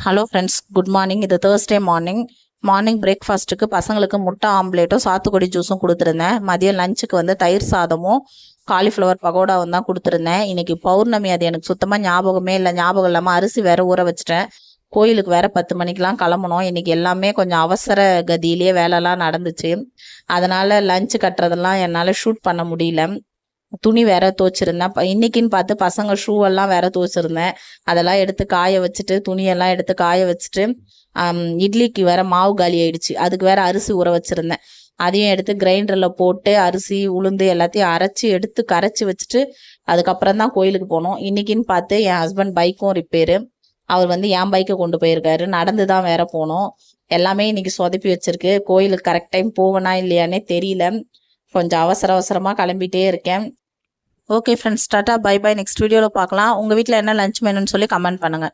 Hello friends, good morning. இது Thursday morning பிரேக்ஃபாஸ்ட்டுக்கு பசங்களுக்கு முட்டை ஆம்லேட்டும் சாத்துக்குடி ஜூஸும் கொடுத்துருந்தேன். மதியம் லஞ்சுக்கு வந்து தயிர் சாதமும் காலிஃப்ளவர் பகோடாவும் தான் கொடுத்துருந்தேன். இன்றைக்கி பௌர்ணமி, அது எனக்கு சுத்தமாக ஞாபகம் இல்லாமல் அரிசி வேற ஊற வச்சுட்டேன். கோயிலுக்கு வேற 10 மணிக்கெலாம் கிளம்பணும். இன்றைக்கி எல்லாமே கொஞ்சம் அவசர கதியிலேயே வேலைலாம் நடந்துச்சு. அதனால் லஞ்சு கட்டுறதெல்லாம் என்னால் ஷூட் பண்ண முடியல. துணி வேற துவைச்சிருந்தேன். இன்னைக்குன்னு பார்த்து பசங்க ஷூவெல்லாம் வேற துவைச்சிருந்தேன். அதெல்லாம் எடுத்து காய வச்சுட்டு, துணியெல்லாம் எடுத்து காய வச்சுட்டு, இட்லிக்கு வேற மாவு காலி ஆயிடுச்சு. அதுக்கு வேற அரிசி ஊற வச்சிருந்தேன். அதையும் எடுத்து கிரைண்டரில் போட்டு அரிசி உளுந்து எல்லாத்தையும் எடுத்து கரைச்சி வச்சுட்டு அதுக்கப்புறம் தான் கோயிலுக்கு போனோம். இன்னைக்குன்னு பார்த்து என் ஹஸ்பண்ட் பைக்கும் ரிப்பேரு. அவர் வந்து என் பைக்கை கொண்டு போயிருக்காரு. நடந்து தான் வேற போனோம். எல்லாமே இன்னைக்கு சொதப்பி வச்சிருக்கு. கோயிலுக்கு கரெக்ட் டைம் போவேனா இல்லையானே தெரியல. கொஞ்சம் அவசரமாக கிளம்பிட்டே இருக்கேன். ஓகே ஃப்ரெண்ட்ஸ், டாட்டா பை பை. நெக்ஸ்ட் வீடியோவில் பார்க்கலாம். உங்கள் வீட்டில் என்ன லஞ்ச் மெனுன்னு சொல்லி கமெண்ட் பண்ணுங்கள்.